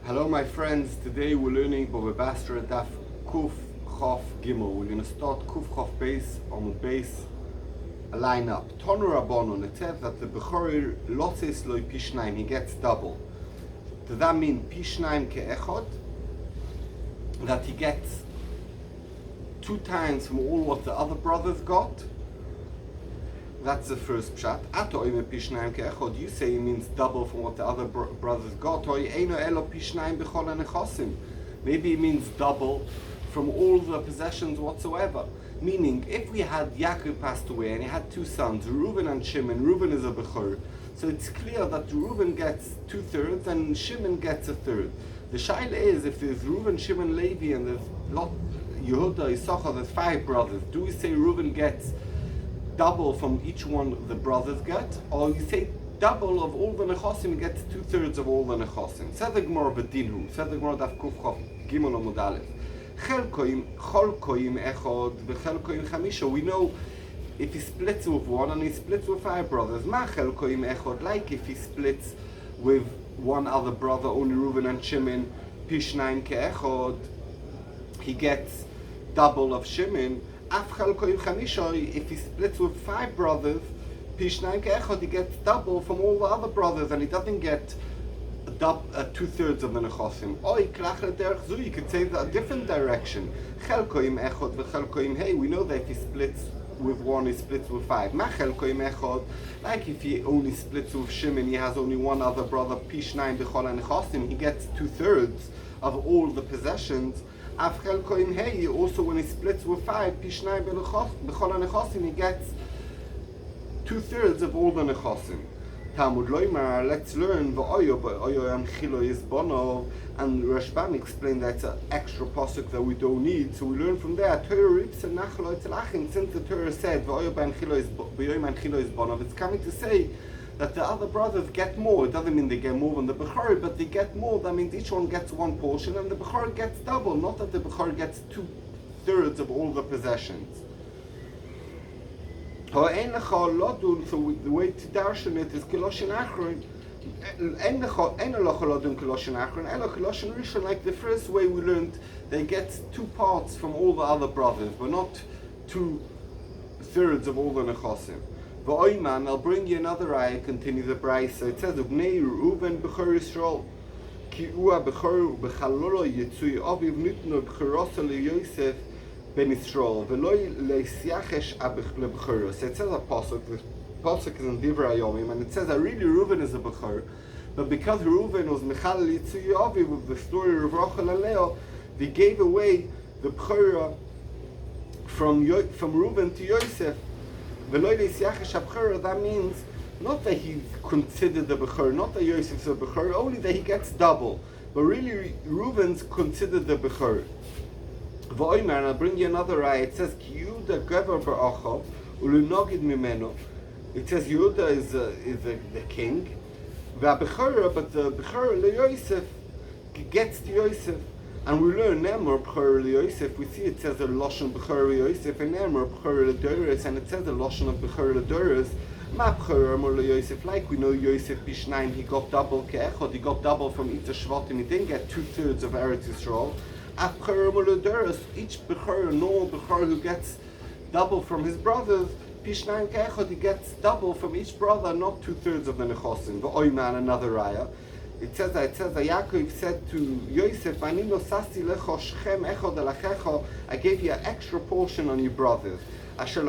Hello my friends, today we're learning Bava Basra Daf Kuf Chof Gimel. We're going to start Kuf Chof base on the base, a line up. Tonu Rabbanon, it says that the Bechor Lotsis Loi Pishnaim, he gets double. Does that mean Pishnaim Ke'echod? That he gets 2 times from all what the other brothers got? That's the first pshat. Ato ime pishnaim ke'echod. You say it means double from what the other brothers got. Eino elo pishnaim b'chol hanechosim. Maybe it means double from all the possessions whatsoever. Meaning, if we had Yaakov passed away and he had 2 sons, Reuven and Shimon. Reuven is a bechor, so it's clear that Reuven gets 2/3 and Shimon gets 1/3. The shaila is, if there's Reuven, Shimon, Levi, and there's lot Yehuda, Issachar, there's 5 brothers. Do we say Reuven gets double from each one the brothers get, or you say double of all the nechosim gets 2/3 of all the nechosim? Says the Gemara b'dinhu. Says the Gemara Daf Kuf Chof Gimel Amud Aleph. Chelkoim echod v'chelkoim chamisha. We know if he splits with 1 and he splits with 5 brothers. Ma chelkoim echod, like if he splits with 1 other brother, only Reuven and Shimon, pishnaim ke'echod, he gets double of Shimon. If he splits with 5 brothers, Pishnaim Ke'echod, he gets double from all the other brothers, and he doesn't get 2/3 of the nechosim. You could say that a different direction. Chelkoim Echod v'Chelkoim Hey. We know that if he splits with 1, he splits with 5. Ma Chelkoim Echod, like if he only splits with Shimon, he has only 1 other brother, Pishnaim b'chol hanechosim, he gets 2/3 of all the possessions. Also when he splits with 5, Pishnai b'chol hanechosim, he gets 2/3 of all the nechosim. Talmud Loimar, let's learn v'oyo and chilo is bono, and Rashbam explained that's an extra pasuk that we don't need. So we learn from there. Torah rips and nachlo etzlachim. Since the Torah said v'oyo and chilo is bono, it's coming to say that the other brothers get more. It doesn't mean they get more than the Bechor, but they get more. That means each one gets 1 portion, and the Bechor gets double. Not that the Bechor gets 2/3 of all the possessions. So the way to darshan it is Koloshin Achron. Like the first way we learned, they get 2 parts from all the other brothers, but not 2/3 of all the nechosim. V'oiman, I'll bring you another ayah, continue the Brayso. So it says, Ubnei Reuven b'chor Yisrael, ki ua b'chor b'chalolo yitzui aviv nitno b'chorosa leYosef ben Yisrael, v'loi le'siachesh leb'choro. So it says a pasuk, the pasuk is in Daf Hayomi, and it says that really Reuven is a b'chor, but because Reuven was mechalel yitzui aviv with the story of Rachel and Leah, they gave away the b'chora from Reuven to Yosef. That means not that he's considered the Bechor, not that Yosef's a Bechor, only that he gets double. But really, Reuven's considered the Bechor. And I'll bring you another ayah. It says, Ki Yehuda gever ba'achav, ulunogid mimeno. It says Yehuda is the king. But the Bechor leYosef gets to Yosef. And we learn Nemor B'chor Yosef. We see it says a Lashon B'chor Yosef and Nemor B'chor L'Doros, and it says a Lashon of B'chor L'Doros. Ma B'chor Amor Yosef. Like we know Yosef Bishnaim, he got double Ke'echod, he got double from each Shvatim. He didn't get 2/3 of Eretz Yisrael. Af B'chor Amor L'Doros. Each B'chor, normal B'chor who gets double from his brothers, Bishnaim Ke'echod, he gets double from each brother, not 2/3 of the Nechosim. V'oiman, another raya. It says that Yaakov said to Yosef, I gave you an extra portion on your brothers. I took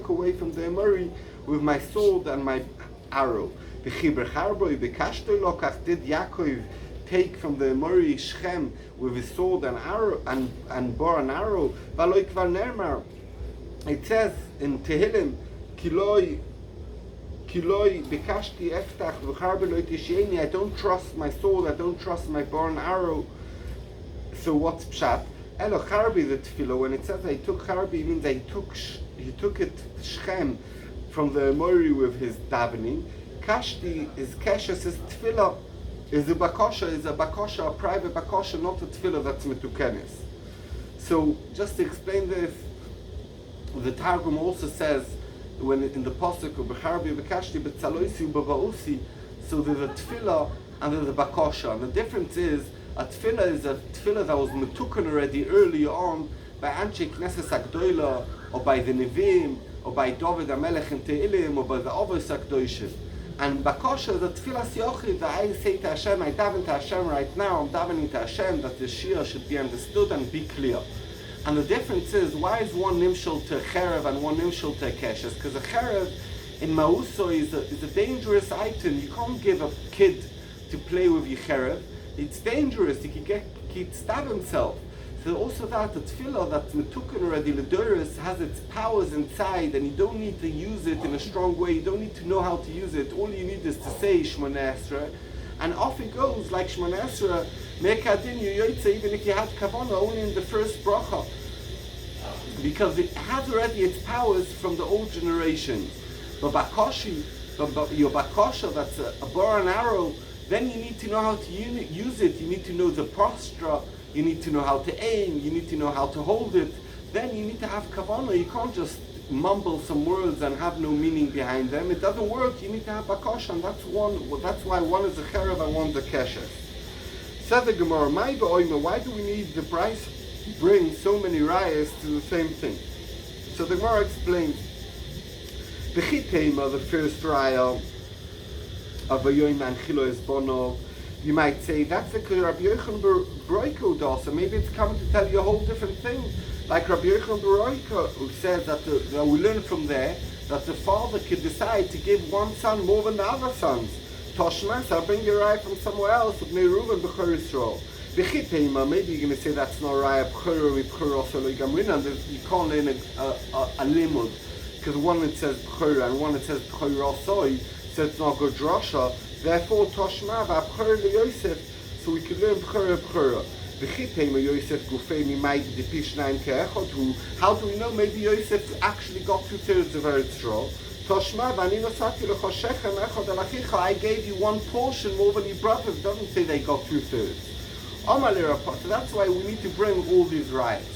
away from the Emori with my sword and my arrow. Did Yaakov take from the Emori Shechem with his sword and arrow and bore an arrow? It says in Tehillim, I don't trust my sword, I don't trust my bow and arrow. So what's pshat? Elo charbi the tefillah. When it says that he took charbi, it means that he took it Shechem from the Mori with his davening. Kashti is keshes is tefillah. Is a bakosha, a private bakosha, not a tefillah that's metukenes. So just to explain this, the Targum also says when in the pasuk of Becharbi Bekashti Betzaloisi Bavausi, So there's a tefillah and there's a bakosha. And the difference is, a tefillah that was metuken already earlier on by Anshe Knesset Agdoila, or by the Nevi'im, or by David HaMelech in Te'ilim, or by the Avos HaKdoshim. And bakosha is a tefillah yochid that I say to Hashem, I daven to Hashem right now, I'm davening to Hashem that the shir should be understood and be clear. And the difference is, why is one nimshal to cherev and one nimshal to keshes? Because a cherev in Mauso is a dangerous item. You can't give a kid to play with your cherev. It's dangerous. He could stab himself. So also that the tefillah that's metuken already, ledoris, has its powers inside, and you don't need to use it in a strong way. You don't need to know how to use it. All you need is to say Shmoneh Esrei, and off it goes like Shmoneh Esrei. Mekadin yoytze, even if you had kavanah only in the first bracha, because it has already its powers from the old generation. But your bakosha, that's a bow and arrow, then you need to know how to use it. You need to know the posture. You need to know how to aim. You need to know how to hold it. Then you need to have kavanah. You can't just mumble some words and have no meaning behind them. It doesn't work. You need to have bakosha, and that's why one is a cherev and one's a keshes. Said the Gemara, why do we need the price bring so many rayas to the same thing? So the Gemara explains, the chitema, the first raya of Vayoyim and Chilo is bono. You might say that's because Rabbi Yochanan Baroiko does, so maybe it's coming to tell you a whole different thing. Like Rabbi Yochanan Baroiko, who says that we learn from there that the father could decide to give one son more than the other sons. Toshmas, I'll bring your raya from somewhere else, of Neiruv and Bechor Yisrael. Maybe you're going to say that's not raya Bechor also Gamrina, you can't learn a limud, because one it says Bechor and one it says Bechor also, so it's not good drasha. Therefore, Toshma v'Abchor leYosef, so we can learn Bechor. V'chitema Yosef gufei mimaydi depishnayim ke'echod. How do we know? Maybe Yosef actually got 2/3 of Eretz Yisrael. Toshma v'ani nosati l'choshechem echod alachicha. I gave you one portion more than your brothers. It doesn't say they got 2/3. So that's why we need to bring all these rights.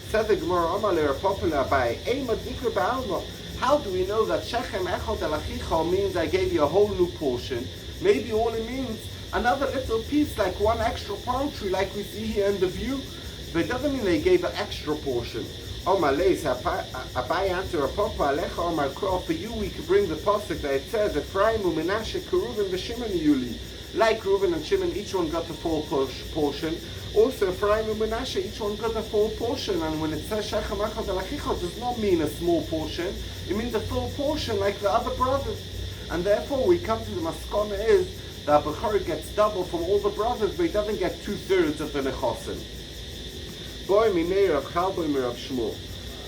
Said the Gemara, Amalei Rapopela by Eimad Dikra Ba'alma. How do we know that Shechem echod alachicha means I gave you a whole new portion? Maybe all it means another little piece, like one extra palm tree, like we see here in the view. But it doesn't mean they gave an extra portion. Abai answer, for you we could bring the pasuk that it says, Ephraim, Menashe, Keruvim, V'Shimon, Yuli. Like Reuben and Shimon, each one got a full portion. Also, Ephraim and Menashe, each one got a full portion. And when it says Shechem echad alachicha, it does not mean a small portion. It means a full portion, like the other brothers. And therefore, we come to the maskana is that Bechor gets double from all the brothers, but he doesn't get 2/3 of the nechosim. Boy minei Rav Chalbo mi Rav Shmuel.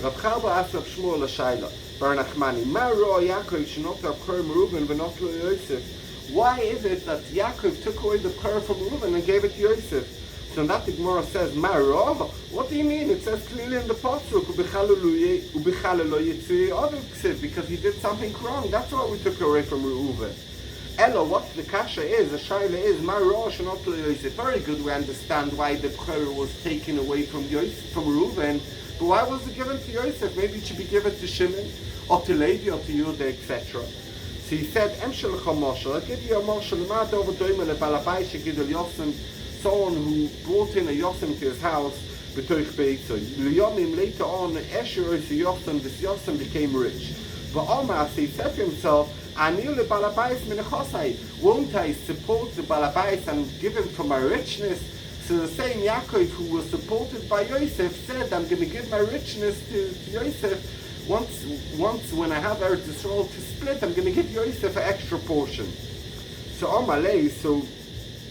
Rav Chalbo asked Rav Shmuel a shayla. Bar Nachmani, ma roa Yaakov shenot Bechor Reuven v'not lo Yosef. Why is it that Yaakov took away the Bechor from Reuven and gave it to Yosef? So that the Gemara says, ma roa? What do you mean? It says clearly in the pasuk, because he did something wrong. That's why we took away from Reuven. Elo, what the kasha is, the shaila is, ma roa shenot lo Yosef. Very good, we understand why the Bechor was taken away from Reuven, but why was it given to Yosef? Maybe it should be given to Shimon, or to Levi, or to Yehuda, etc. So he said, I'll give you a marshal, someone who brought in a Yosem to his house, later on, this Yosem became rich. But Omar, he said to himself, won't I support the Balabais and give him from my richness? So the same Yaakov who was supported by Yosef said, I'm going to give my richness to Yosef. Once when I have Eretz Yisrael to split, I'm going to give Yosef an extra portion. So Amalei, so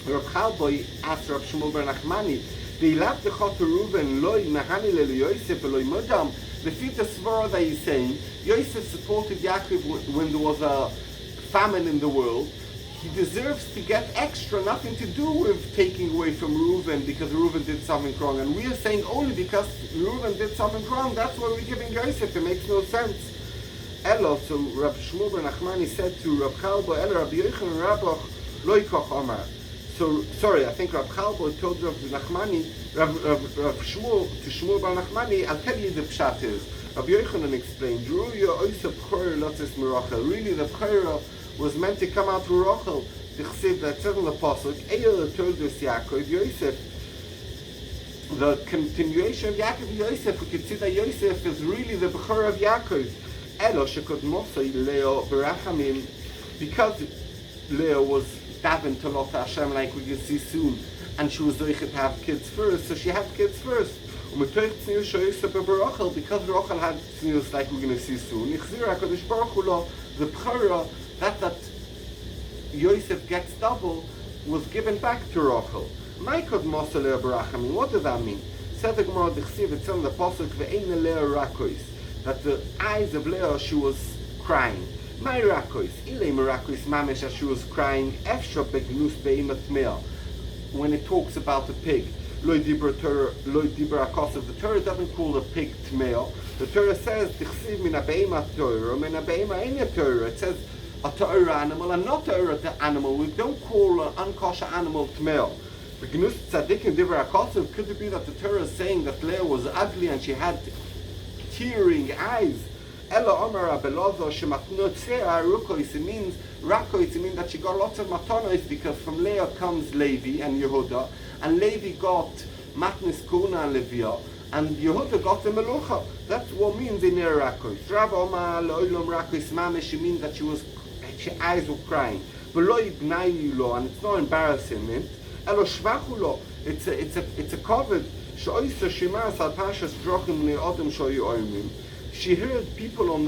Rav Chalbo asked Rav Shmuel bar Nachmani, V'ilab dechot Reuven loy mahani le Yosef loy modam. The fifth svara that he's saying, Yosef supported Yaakov when there was a famine in the world. He deserves to get extra, nothing to do with taking away from Reuven because Reuven did something wrong. And we are saying only because Reuven did something wrong, that's why we're giving Yosef. It makes no sense. Elo, so Rav Shmuel bar Nachmani said to Rav Chalbo, Elo Rabbi Yochanan Rabach lo yikoch Omar. So, sorry, I think Rav Chalbo told Rav Nachmani, Rav Shmuel, to Shmuel bar Nachmani, I'll tell you the pshat is. Rabbi Yochanan explained, really the Bechor was meant to come out through Rachel. the chsiv that says in the pasuk, Eil Toldus Yaakov Yosef. The continuation of Yaakov Yosef, we could see that Yosef is really the Bechor of Yaakov. Elo shekod mosai Leo berachamim, because Leo was daven to Lot Hashem, like we can see soon, and she was zoichet to have kids first, so she had kids first. Because Rachel had tznius, like we're going to see soon, the Bechora, that Yosef gets double, was given back to Rachel. What does that mean? Said the Gemara, it's in the pasuk, that the eyes of Leah, she was crying. My rakois, ilay merakois mamish, as she was crying. Efsha begnus beimat mea. When it talks about the pig, loy dibra akosov. The Torah doesn't call the pig tmeo. The Torah says tichsiv min abeima Torah, min abeima enya Torah. It says a Torah animal and not Torah animal. We don't call an unkosher animal tmeo. Begnus tzadikim dibra akosov. Could it be that the Torah is saying that Leah was ugly and she had tearing eyes? Ella Omar Abelozo Shematnotzea Rukois, it means Rakois, it means that she got lots of matonos, because from Leah comes Levi and Yehuda, and Levi got Matnis Kuna and Levia, and Yehuda got the Melucha. That's what means in her Rakois. Rav Omar Loilom Rakois Mamish, she means that her eyes were crying. Veloy Gnayulo, and it's not embarrassing. Elo Shvachulo, it's a covet. Shoisa Shimas Al Pashas Drochim Ne Odom Shoyu Oimim. She heard people on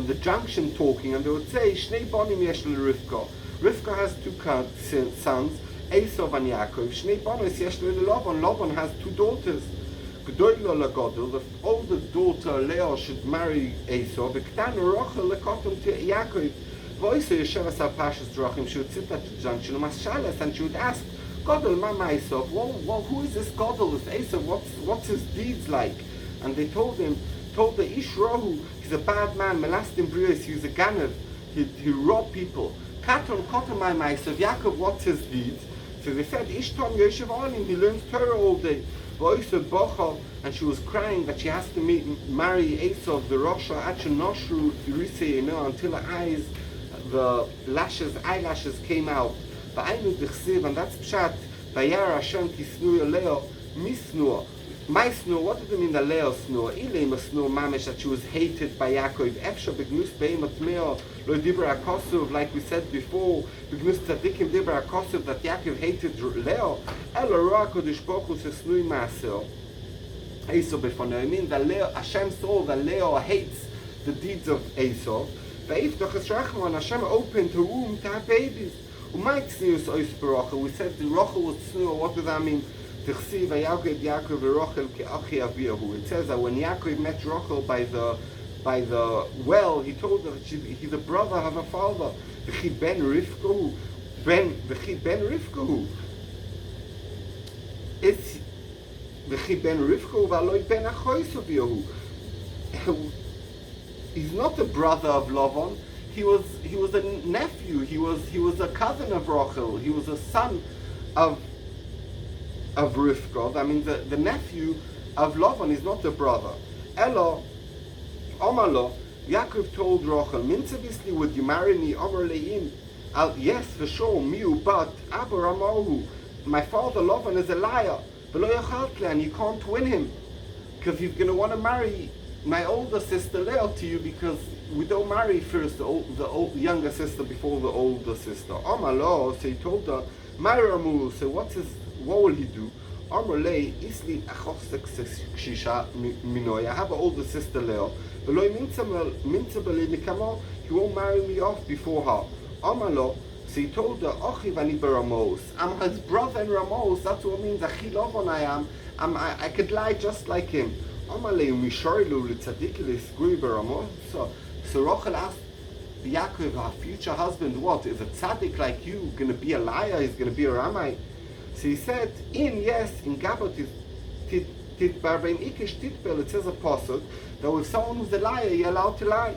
the junction talking, and they would say, Shnei Bonim Yesh Rivka. Rivka has two sons, Esav and Yaakov. Shnei Bonim Yesh Laban. Laban has two daughters. G'doylo LaGodel, the oldest daughter Leah should marry Esav. V'ktan Rachel lekotum to Yaakov. Voice Yeshevas Al Pashas Drochim. She would sit at the junction and she would ask, Godel Mama Esav, who is this Godel, this Esav? What's his deeds like? And they told the Ish Rohu, he's a bad man, Melastim Brios, he's a Ganav, he robbed people. Katon my Maisav, Yaakov, what's his deeds? So they said, Ishton Yoshev Olim, he learns Torah all day. And she was crying that she has to marry Esav, the Rosha, Achanoshru, until her eyelashes came out. And that's Pshat, Vayar Hashem Kisnu Leo, Misnu. My snore, what does it mean that Leah snore? Ilema snore mamish, that she was hated by Yaakov. Efsha begnus beimat meo lo dibra akosov, like we said before, begnus tzadikim dibra akosov, that Yaakov hated Leah. Elo roa kodesh bochu sesnui maaseo. Esau before. I mean that Leah, Hashem saw that Leah hates the deeds of Esau. Ve'iftoch es rachman, Hashem opened her womb to have babies. Umayt snius ois berachel. We said the Rachel was snore. What does that mean? It says that when Yaakov met Rachel by the well, he told her that he's a brother of her father. V'chi ben Rivkahu. It's v'chi ben Rivkahu v'aloi ben achoisav Yehu. He's not the brother of Lavan. He was a nephew. He was a cousin of Rachel. He was a son of Rivka. I mean, the nephew of Lavan is not the brother. Elo, Omalo, Yaakov told Rachel, Mintzavistli, would you marry me? Omar Leim. Yes, for sure, Miu, but Abba Ramahu, my father Lavan is a liar. And you can't win him, because he's going to want to marry my older sister Leah to you, because we don't marry first the younger sister before the older sister. Omalo, so he told her, Myramu, so what will he do? I have an older sister Leah. He won't marry me off before her. So he told her, I'm his brother in Ramos. That's what it means. I could lie just like him. So Rachel asked Yaakov, her future husband, what? Is a tzaddik like you going to be a liar? He's going to be a Ramai? So he said, in Gabot it says a pasuk that with someone who's a liar, you're allowed to lie.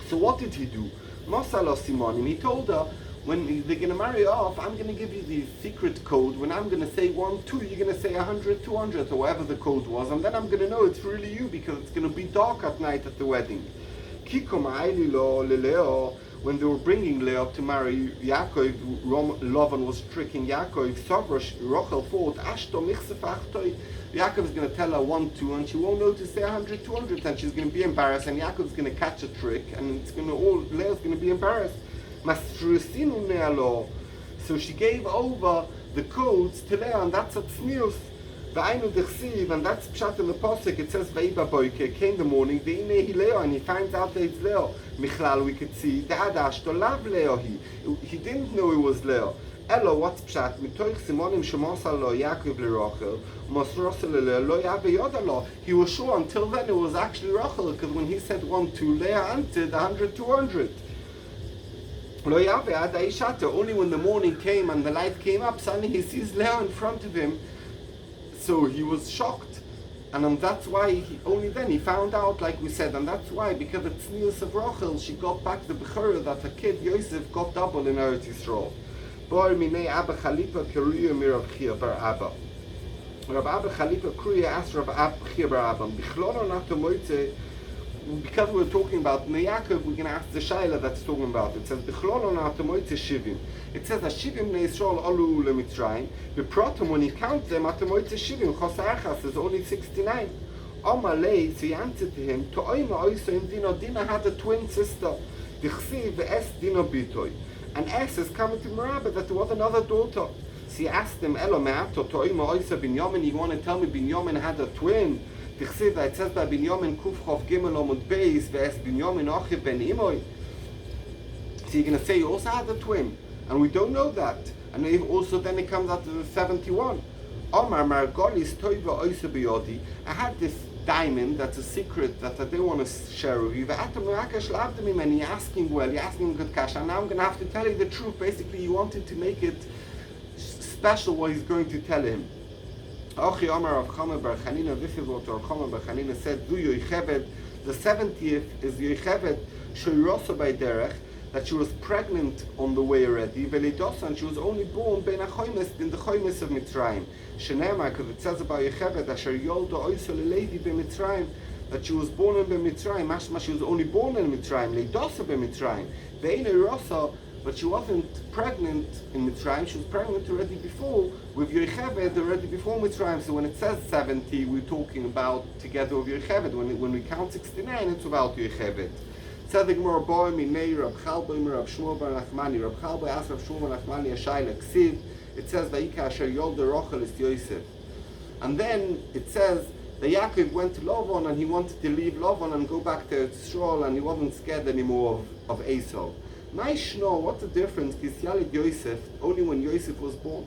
So what did he do? Mosalo Simon, and he told her, when they're going to marry off, I'm going to give you the secret code. When I'm going to say 1, 2, you're going to say 100, 200, or whatever the code was, and then I'm going to know it's really you, because it's going to be dark at night at the wedding. when they were bringing Leah to marry Yaakov, Lavan was tricking Yaakov. Savrosh Rachel thought, Ashto michsefach Yaakov is going to tell her 1, 2, and she won't know to say 100, 200, and she's going to be embarrassed, and Yaakov's going to catch a trick, and it's going to Leah's going to be embarrassed. So she gave over the codes to Leah, and that's a tznius. And that's pshat in the posuk. It says Veiba Boike came the morning, Leah, and he finds out that it's Leah. Michlal, we could see Da'adash to love Leah. He didn't know it was Leah. Elo, what's pshat? Mitoich Simonim Shemosal lo Yaakov leRachel, Mosrosel lo Yabe Yodalo. He was sure until then it was actually Rachel, because when he said 1, 2, Leah answered 100, 200. Lo Yabe Ad Aishata. Only when the morning came and the light came up, suddenly he sees Leah in front of him. So he was shocked, and that's why only then he found out, like we said, and that's why, because it's tznius of Rachel, she got back the bechorah that her kid Yosef got double in Eretz Yisrael. Bar minei Abba Chalipa Keruya Mirav Chia Bar Abba. Rav Abba Chalipa Keruya asked Rav Abba Chia Bar Abba, because we're talking about Yaakov, we're going to ask the Shaila that's talking about it. It says, it says that Shivim ne Yisrael alu leMitzrayim. Beprotam, when he counts them, atamoitze Shivim, Chosarchas is only 69. Amalei, so he answered to him, to Oima Oisoim Dino, Dina had a twin sister, Dichsiv Es Dino Bitoy. And Es is coming to Merabah that there was another daughter. So he asked him, Elo Me'ato, to Oima Oisa Binyamin, you want to tell me Binyamin had a twin? It says by Binyamin Kuf Chof Gimel Omud Beis Ve'es Binyamin Achiv Ben Imoy. So you're going to say he also had a twin, and we don't know that. And also then it comes out to the 71. Omar Margolis Toiva Oisa Biyodi. I had this diamond that's a secret that I didn't want to share with you. And you're asking well, you're asking good cash, and now I'm going to have to tell you the truth. Basically, you wanted to make it special what he's going to tell him. Achi Omar Rav Chama Bar Chanina, this is what Rav Chama Bar Chanina said, Du Yocheved, the 70th is Yocheved, Shoyrosa by Derech, that she was pregnant on the way already, Velidosa, and she was only born Ben Achoimes, in the Choimes of Mitzrayim. Shenema, because it says about Yocheved, Asher Yolda Oisol Lady Ben Mitzrayim, that she was born in Ben Mitzrayim, Mashma, she was only born in Mitzrayim, Leidosa Ben Mitzrayim, Ve'ina Rosa, but she wasn't pregnant in Mitzrayim, she was pregnant already before, with Yocheved already before Mitzrayim. So when it says 70, we're talking about together with Yocheved. When we count 69, it's about Yocheved. Tzedek Mor Boy, Minei, Rab Chalboi, Rab Shmuel Bar Nachmani. Rab Chalboi asked Rab Shmuel Bar Nachmani, Ashayla Ksiv. It says, Vayika Asher Yolda Rochel is Yosef. And then it says, that Yaakov went to Lavan and he wanted to leave Lavan and go back to Yisrael, and he wasn't scared anymore of Esau. Maishno, what's the difference? Because Yosef, only when Yosef was born,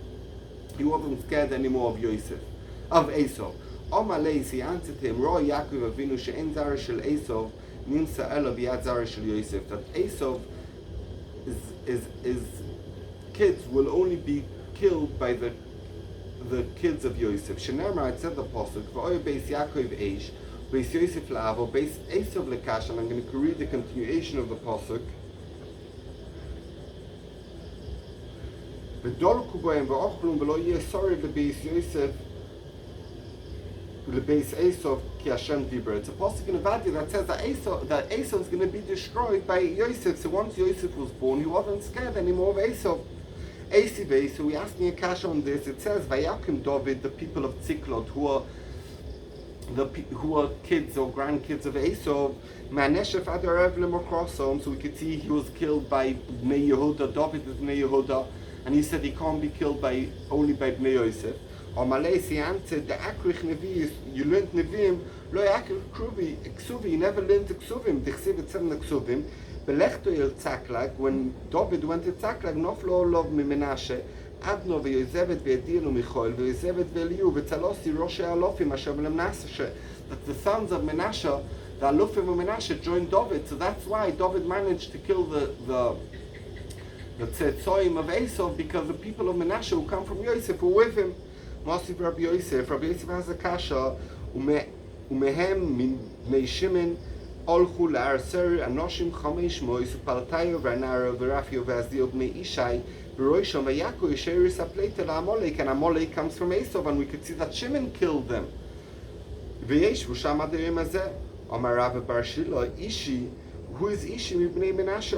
he wasn't scared anymore of Esau. Omalei, he answered him, Ro Yaakov Avinu she'en zara shel Esau, nimsa ela b'yad zara shel Yosef. That Esau is kids will only be killed by the kids of Yosef. Shenerma, it said the pasuk, V'oy beis Yaakov eish, beis Yosef la'avo, beis Esau lekash, and I'm going to read the continuation of the pasuk. ודולקו בהם ואוכלו ולא יהיה סורי לבייס יוסף לבייס Esau כי Hashem diber. It's a pasuk in Avadia that says that Esau is going to be destroyed by Yosef. So once Yosef was born, he wasn't scared anymore of Esau. So we're asking a kash on this. It says Vayakim David, the people of Tziklot, who are kids or grandkids of Esau, Maneshef Adarev Lemokrosom. So we could see he was killed by Bnei Yehuda. David is Bnei Yehuda. And he said he can't be killed only by Bnei Yosef. Or Malaysi answered, the Akrich Nevi, you learned Nevi'im, lo Akrich Ksuvi, you never learned the Ksuvim, Dichsiv et Sem Ksuvim, Belechto El Tzaklag, when David went to Tzaklag, Noflo Lov Mi Menashe, Adno ve'Yozevet ve'Edinu Michoel, ve'Yozevet ve'Eliu, ve'Tzalosi Roshei Alofim, Asher Menashe, that the sons of Menashe, the Alofim of Menashe joined David, so that's why David managed to kill the Tzetzoim of Esau, because the people of Menashe who come from Yosef were with him. Mosif Rabbi Yosef has a kasha, umehem min Bnei Shimon, olchu la'arser anoshim chamesh mois, upaltayo v'anaro v'rafio v'azdil b'nei Ishai, v'roishon v'yako yisheris apleita la'amolek, and Amalek comes from Esau, and we could see that Shimon killed them. V'yesh v'sham aderim hazeh, Amar Rav Bar Shilo, Ishi, who is Ishi Bnei Menashe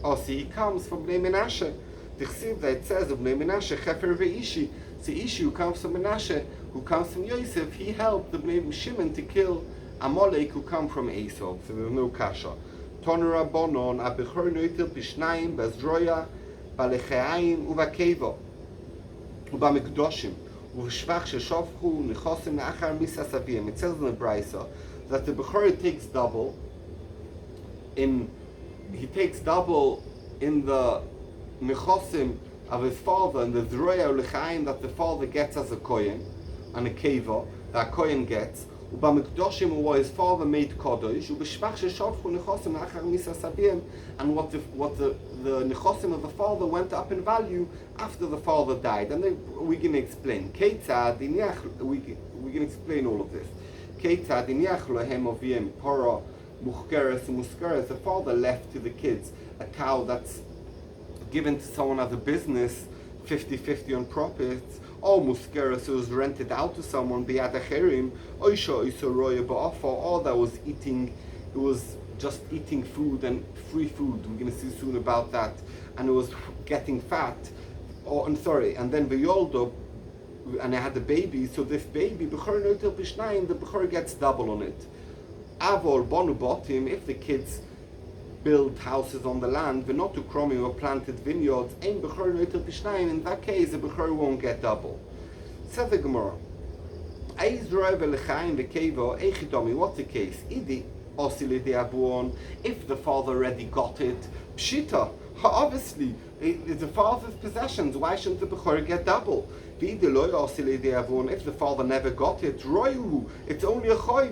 Osi? He comes from Bnei Menashe. Tichsiv that it says of Bnei Menashe Chefer ve'ishi. So Ishi who comes from Menashe, who comes from Yosef, he helped the Bnei Shimon to kill Amalek who come from Esau. So there's no kasha. Tonu Rabbanon Abechor Noitil Pishnayim Bezroya Balecheayim Uvakeva Ubamikdoshim Uvshvach Sheshovchu Nechosim Neachar Misas Avim. It says in the Brisa that the Bechor takes double in the Nechosim of his father, and the Zroya Lechaim that the father gets as a Kohen, and a Keva that Kohen gets. Ubamikdoshim, where his father made Kodesh, Ubeshvach Sheshovchu Nechosim Neachar Misas Avim, and what the Nechosim of the father went up in value after the father died. And then we can explain. Ketzad, we can explain all of this. Ketzad Iniach Lohem Ovim Pora Muchkeres Muskeres. The father left to the kids a cow that's given to someone as a business, 50-50 on profits, or Muskeres who was rented out to someone, Biad Acherim, Oisha Isoroya Ba'afa, or that was eating, it was just eating food and free food. We're going to see soon about that. And it was getting fat. And then V'yoldo, and I had a baby, so this baby, B'chor Noitil Pishnayim, the B'chor gets double on it. Avol Bonu Botim, if the kids build houses on the land, V'notu Kromim or planted vineyards, Ein B'chor Noitil Pishnayim, in that case, the B'chor won't get double. Says the Gemara, what's the case? If the father already got it, Pshita, obviously, it's the father's possessions, why shouldn't the Bechor get double? If the father never got it, it's only a choy,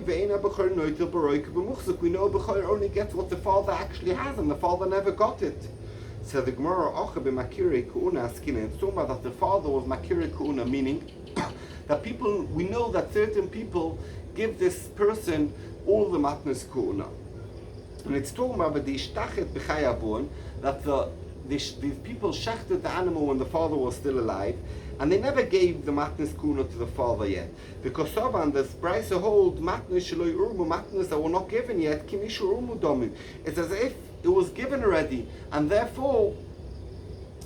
we know Bechor only gets what the father actually has, and the father never got it. So the Gemara, it's talking about that the father was Makire Ku'una, meaning that we know that certain people give this person all the matnas ku'una. And it's talking about the ishtachet b'chayavon, that these people shechted the animal when the father was still alive, and they never gave the matnas ku'una to the father yet. Because Soban, the Brisa hold matnas sheloi urmu, matnas that were not given yet, kimishu urmu domin. It's as if it was given already, and therefore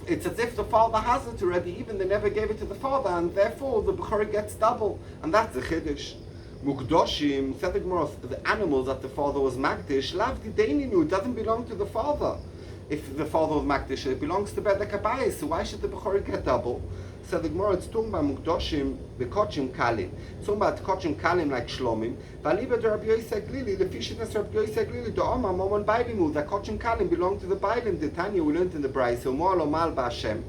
it's as if the father has it already, even they never gave it to the father, and therefore the Bechor gets double, and that's the Chiddush. Mukdoshim, said the Gemara, the animals that the father was Magdish, Lav Didaininu, doesn't belong to the father. If the father was Magdish, it belongs to Bedek Abayis, so why should the Bechor get double? Said the Gemara, it's talking about Mukdoshim, the Kochim Kalim. It's talking about Kochim Kalim like Shlomim. Valiba de Rabbi Yosef Glili, the Fishitas Rabbi Yosef Glili, the Omar, Momon Bailimu, the Kochim Kalim belong to the Bailim, the Tanya we learned in the Brayso, so Mo'alo Mal Ba'Hashem.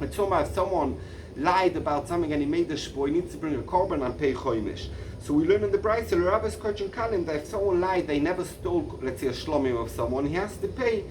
It's talking about if someone lied about something and he made a shpo, he needs to bring a korban and pay choimish. So we learn in the Brayso, the Rabbis Kochim Kalim, that if someone lied, they never stole, let's say, a Shlomim of someone, he has to pay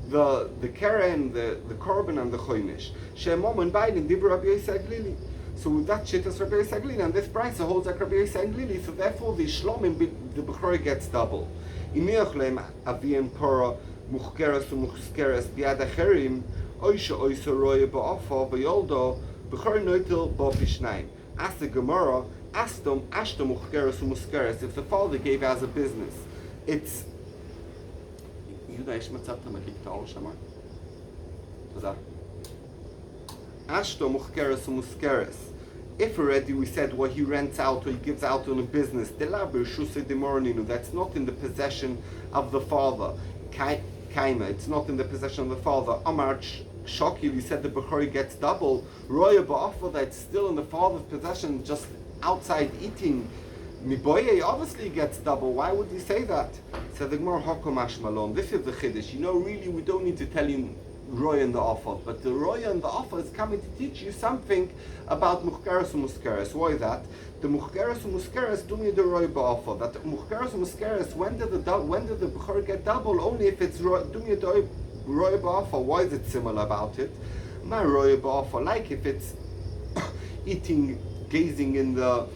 the keren, the korban and the choimish. She'emom bailim dibur Rabbi Yosef Glili. So with that shit is Rabbi Yosef Glili, and this price holds like Rabbi Yosef Glili. So therefore the shlomim, the Bechor gets double. Imiachlem aviem pora muchkeres umuchkeres biad acherim oisha oisa roya ba'afa ba'yoldo Bechor noitil ba'pishnayim. Ask the Gemara, ashtom muchkeres umuchkeres. If the father gave as a business, it's if already we said what he rents out or he gives out on a business, that's not in the possession of the father. It's not in the possession of the father. Amar Shokil, he said the Bechor gets double. Roya Ba'afa, that's still in the father's possession, just outside eating. Miboye obviously gets double. Why would he say that? So the Gemara Hakomash Malon. This is the Chiddush. Really, we don't need to tell you Roy and the Offer, but the Roy and the Offer is coming to teach you something about Muchkeres and Muskeres. Why is that? The Muchkeres and Muskeres do need the Roy Ba'Offer. That Muchkeres and Muskeres, when did the Bechor get double? Only if it's Roy Ba'Offer. Why is it similar about it? My Roy Ba'Offer, like if it's eating, gazing in the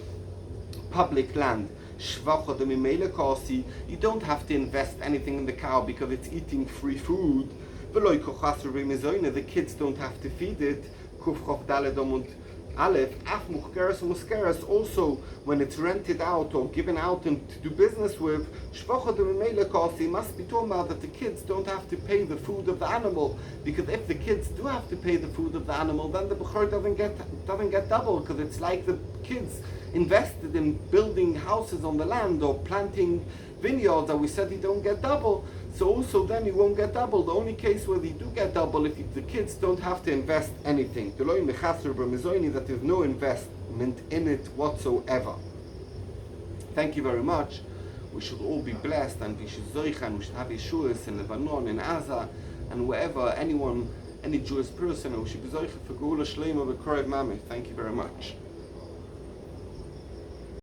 public land, you don't have to invest anything in the cow because it's eating free food. The kids don't have to feed it. Aleph, af muchkeres muskeres, also when it's rented out or given out and to do business with, shvocha de memele kosi, must be talking about that the kids don't have to pay the food of the animal, because if the kids do have to pay the food of the animal, then the bechor doesn't get double, because it's like the kids invested in building houses on the land or planting vineyards that we said you don't get double. So also then you won't get double. The only case where you do get double if the kids don't have to invest anything. That there's no investment in it whatsoever. Thank you very much. We should all be blessed, and we should zoich, and we should have Yeshuas in Lebanon, in Gaza, and wherever any Jewish person, and we should be zoich for Geula Shleima B'Korev Mameh. Thank you very much.